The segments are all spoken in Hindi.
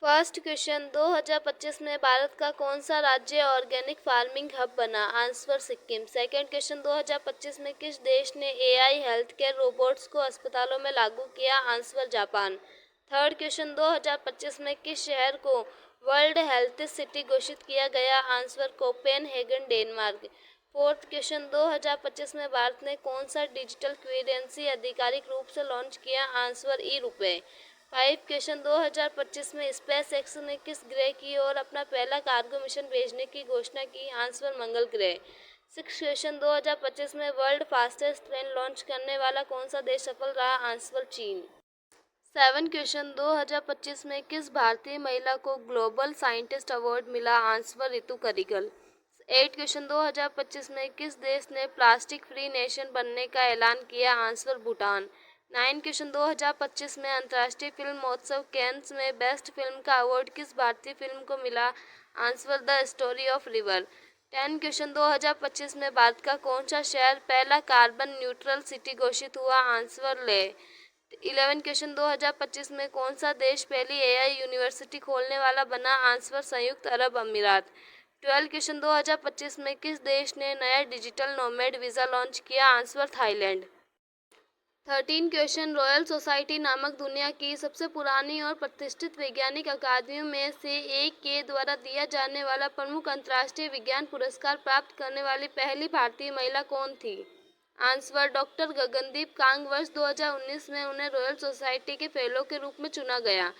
फर्स्ट क्वेश्चन 2025 में भारत का कौन सा राज्य ऑर्गेनिक फार्मिंग हब बना? आंसर सिक्किम। सेकंड क्वेश्चन 2025 में किस देश ने एआई हेल्थ केयर रोबोट्स को अस्पतालों में लागू किया? Answer Japan. थर्ड क्वेश्चन 2025 में किस शहर को वर्ल्ड हेल्थ सिटी घोषित किया गया? Answer Copenhagen Denmark. Fourth question 2025 में भारत ने कौन सा डिजिटल करेंसी आधिकारिक रूप से लॉन्च किया? आंसर ई रुपए। फाइव क्वेश्चन 2025 में स्पेस एक्स ने किस ग्रह की ओर अपना पहला कार्गो मिशन भेजने की घोषणा की? आंसर मंगल ग्रह। सिक्स क्वेश्चन 2025 में वर्ल्ड फास्टेस्ट ट्रेन लॉन्च करने वाला कौन सा देश सफल रहा? आंसर चीन। सेवन क्वेश्चन 2025 में किस भारतीय महिला को ग्लोबल साइंटिस्ट अवार्ड मिला? Answer Ritu Kargil. Eight question 2025 में किस देश ने प्लास्टिक फ्री नेशन बनने का ऐलान किया? आंसर भूटान। नाइन क्वेश्चन 2025 में अंतर्राष्ट्रीय फिल्म महोत्सव कैन्स में बेस्ट फिल्म का अवार्ड किस भारतीय फिल्म को मिला? Answer the story of river. 10 question 2025 में भारत का कौन सा शहर पहला कार्बन न्यूट्रल सिटी घोषित हुआ? आंसर लेह। 11 क्वेश्चन 2025 में कौन सा देश पहली एआई यूनिवर्सिटी खोलने वाला बना? आंसर संयुक्त अरब अमीरात। 12 क्वेश्चन 2025 में किस देश ने नया डिजिटल नोमैड वीज़ा लॉन्च किया? Answer Thailand. 13 question royal society नामक दुनिया की सबसे पुरानी और प्रतिष्ठित वैज्ञानिक अकादमियों में से एक के द्वारा दिया जाने वाला प्रमुख अंतर्राष्ट्रीय विज्ञान पुरस्कार प्राप्त करने वाली पहली भारतीय महिला कौन थी? Answer doctor Gagandeep Kang. वर्ष 2019 में उन्हें रॉयल सोसाइटी के फेलो के रूप में चुना गया।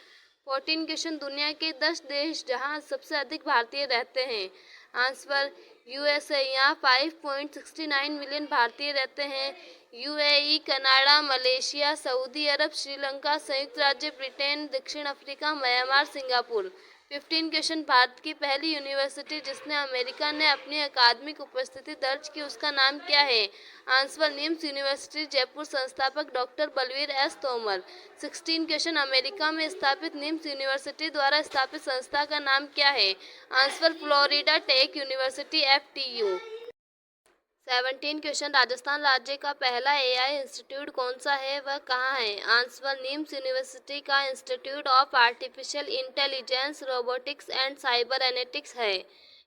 14 क्वेश्चन दुनिया के 10 देश जहां सबसे अधिक भारतीय रहते हैं? आंसर यूएसए, यहाँ 5.69 मिलियन भारतीय रहते हैं। यूएई, कनाडा, मलेशिया, सऊदी अरब, श्रीलंका, संयुक्त राज्य ब्रिटेन, दक्षिण Africa, Myanmar, Singapore. 15 question Bharat की पहली यूनिवर्सिटी जिसने अमेरिका ने अपनी अकादमिक उपस्थिति दर्ज की उसका नाम क्या है? Answer NIMS university Jaipur. संस्थापक doctor Balvir S Tomar. 16 question America में स्थापित निम्स यूनिवर्सिटी द्वारा स्थापित संस्था का नाम क्या है? Answer Florida tech university FTU. 17 question Rajasthan राज्य का पहला एआई इंस्टीट्यूट कौन सा है? वह कहाँ है? आंसर निम्स यूनिवर्सिटी का institute of artificial intelligence, robotics and cybernetics है।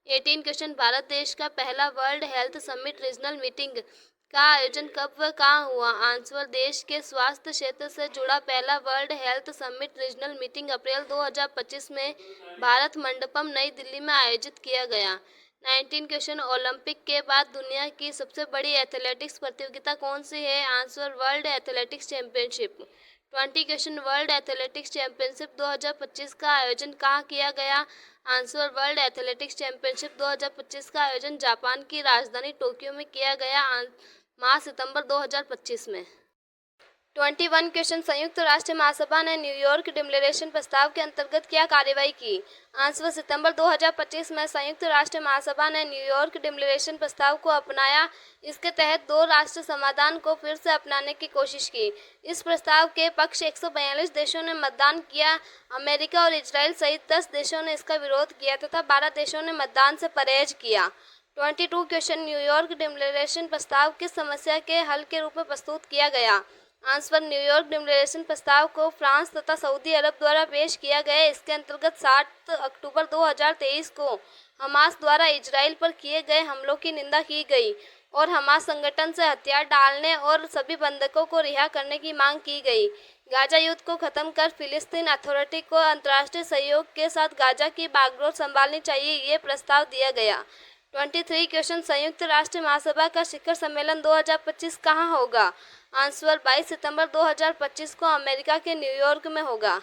18 क्वेश्चन भारत देश का पहला world health summit regional meeting का आयोजन कब व कहाँ हुआ? आंसर देश के स्वास्थ्य क्षेत्र से जुड़ा पहला world health summit regional meeting अप्रैल 2025 में भारत मंडपम नई दिल्ली में आयोजित किया गया। 19 क्वेश्चन ओलंपिक के बाद दुनिया की सबसे बड़ी एथलेटिक्स प्रतियोगिता कौन सी है? Answer world athletics championship. 20 question world athletics championship 2025 का आयोजन कहाँ किया गया? आंसर वर्ल्ड एथलेटिक्स चैंपियनशिप 2025 का आयोजन जापान की राजधानी टोक्यो में किया गया माह सितंबर 2025 में। 21 क्वेश्चन संयुक्त राष्ट्र महासभा ने न्यूयॉर्क डिक्लेरेशन प्रस्ताव के अंतर्गत क्या कार्रवाई की? आंसर सितंबर 2025 में संयुक्त राष्ट्र महासभा ने न्यूयॉर्क डिक्लेरेशन प्रस्ताव को अपनाया। इसके तहत दो राष्ट्र समाधान को फिर से अपनाने की कोशिश की। इस प्रस्ताव के पक्ष 142 देशों ने मतदान किया। अमेरिका और इजराइल सहित 10 देशों ने इसका विरोध किया तथा 12 देशों ने मतदान से परहेज किया। 22 क्वेश्चन न्यूयॉर्क डिक्लेरेशन प्रस्ताव किस समस्या के हल के रूप में प्रस्तुत किया गया? आंसर न्यूयॉर्क डिक्लेरेशन प्रस्ताव को फ्रांस तथा सऊदी अरब द्वारा पेश किया गया। इसके अंतर्गत 7 अक्टूबर 2023 को हमास द्वारा इजराइल पर किए गए हमलों की निंदा की गई और हमास संगठन से हथियार डालने और सभी बंधकों को रिहा करने की मांग की गई। गाजा युद्ध को खत्म कर फिलिस्तीन अथॉरिटी को अंतर्राष्ट्रीय सहयोग के साथ गाजा की बागडोर संभालनी चाहिए, ये प्रस्ताव दिया गया। 23 क्वेश्चन संयुक्त राष्ट्र महासभा का शिखर सम्मेलन 2025 कहाँ होगा? आंसर 22 सितंबर 2025 को अमेरिका के न्यूयॉर्क में होगा।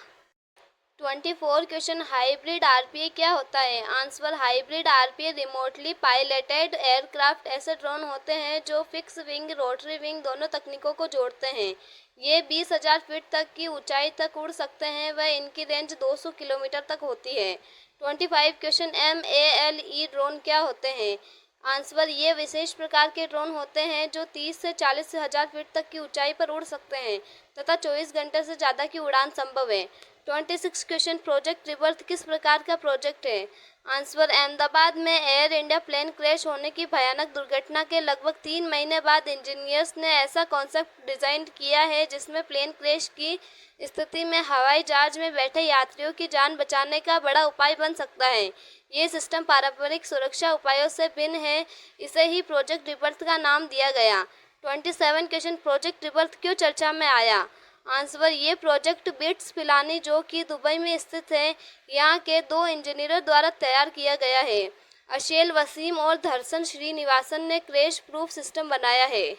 24 क्वेश्चन हाइब्रिड आरपीए क्या होता है? Answer hybrid RPA remotely piloted aircraft ऐसे ड्रोन होते हैं जो फिक्स विंग, रोटरी विंग दोनों तकनीकों को जोड़ते हैं। ये 20,000 फीट तक की ऊंचाई तक उड़ सकते हैं व इनकी रेंज 200 किलोमीटर तक होती है। 25 क्वेश्चन MALE ड्रोन क्या होते हैं? आंसर ये विशेष प्रकार के ड्रोन होते हैं जो 30 से 40 हजार फीट तक की ऊंचाई पर उड़ सकते हैं तथा 24 घंटे से ज़्यादा की उड़ान संभव है। 26 क्वेश्चन, प्रोजेक्ट रिबर्थ किस प्रकार का प्रोजेक्ट है? आंसर, अहमदाबाद में एयर इंडिया प्लेन क्रैश होने की भयानक दुर्घटना के लगभग 3 महीने बाद इंजीनियर्स ने ऐसा कॉन्सेप्ट डिजाइन किया है जिसमें प्लेन क्रैश की स्थिति में हवाई जहाज में बैठे यात्रियों की जान बचाने का बड़ा उपाय बन सकता है। ये सिस्टम पारंपरिक सुरक्षा उपायों से भिन्न है, इसे ही प्रोजेक्ट रिबर्थ का नाम दिया गया। 27 क्वेश्चन, प्रोजेक्ट रिबर्थ क्यों चर्चा में आया? आंसर, ये प्रोजेक्ट बिट्स पिलानी जो कि दुबई में स्थित है, यहाँ के 2 इंजीनियरों द्वारा तैयार किया गया है। अशेल वसीम और धर्षण श्रीनिवासन ने क्रैश प्रूफ सिस्टम बनाया है।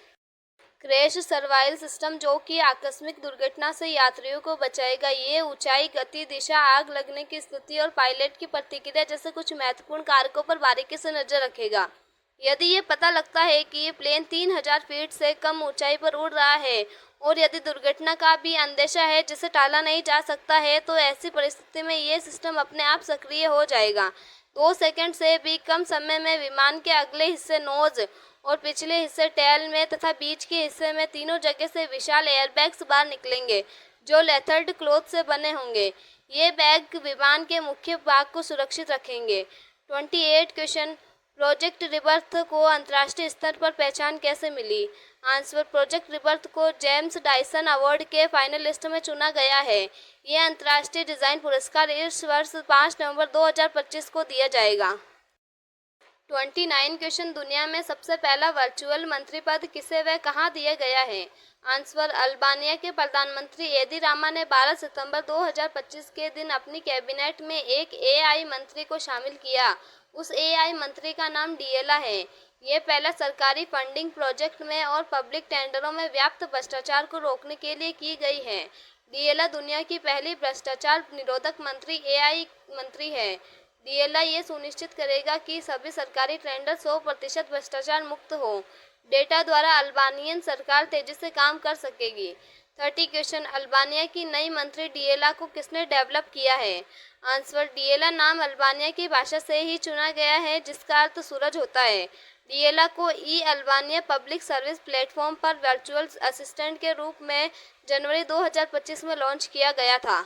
क्रैश सर्वाइवल सिस्टम जो कि आकस्मिक दुर्घटना से यात्रियों को बचाएगा। ये ऊंचाई, गति, दिशा, आग लगने की स्थिति और पायलट की प्रतिक्रिया जैसे कुछ महत्वपूर्ण कारकों पर बारीकी से नजर रखेगा। यदि ये पता लगता है कि ये प्लेन 3000 फीट से कम ऊंचाई पर उड़ रहा है और यदि दुर्घटना का भी अंदेशा है जिसे टाला नहीं जा सकता है, तो ऐसी परिस्थिति में ये सिस्टम अपने आप सक्रिय हो जाएगा। 2 सेकंड से भी कम समय में विमान के अगले हिस्से नोज और पिछले हिस्से टेल में तथा बीच के हिस्से में तीनों जगह से विशाल एयरबैग्स बाहर निकलेंगे जो लेथर्ड क्लॉथ से बने होंगे। ये बैग विमान के मुख्य भाग को सुरक्षित रखेंगे। 28 क्वेश्चन, प्रोजेक्ट रिबर्थ को अंतर्राष्ट्रीय स्तर पर पहचान कैसे मिली? आंसर, प्रोजेक्ट रिबर्थ को जेम्स डायसन अवार्ड के फाइनलिस्ट में चुना गया है। यह अंतर्राष्ट्रीय डिजाइन पुरस्कार इस वर्ष 5 नवंबर 2025 को दिया जाएगा। 29 क्वेश्चन, दुनिया में सबसे पहला वर्चुअल मंत्री पद किसे व कहाँ दिया गया है? आंसर, अल्बानिया के प्रधानमंत्री एदी रामा ने 12 सितंबर 2025 के दिन अपनी कैबिनेट में एक एआई मंत्री को शामिल किया। उस एआई मंत्री का नाम डिएला है। ये पहला सरकारी फंडिंग प्रोजेक्ट में और पब्लिक टेंडरों में व्याप्त भ्रष्टाचार को रोकने के लिए की गई है। डिएला दुनिया की पहली भ्रष्टाचार निरोधक मंत्री एआई मंत्री है। डीएलआई ये सुनिश्चित करेगा कि सभी सरकारी टेंडर 100% भ्रष्टाचार मुक्त हो। डेटा द्वारा अल्बानियन सरकार तेजी से काम कर सकेगी। 30 क्वेश्चन, अल्बानिया की नई मंत्री डिएला को किसने डेवलप किया है? आंसर, डिएला नाम अल्बानिया की भाषा से ही चुना गया है जिसका अर्थ सूरज होता है। डिएला को ई अल्बानिया पब्लिक सर्विस प्लेटफॉर्म पर वर्चुअल असिस्टेंट के रूप में जनवरी 2025 में लॉन्च किया गया था।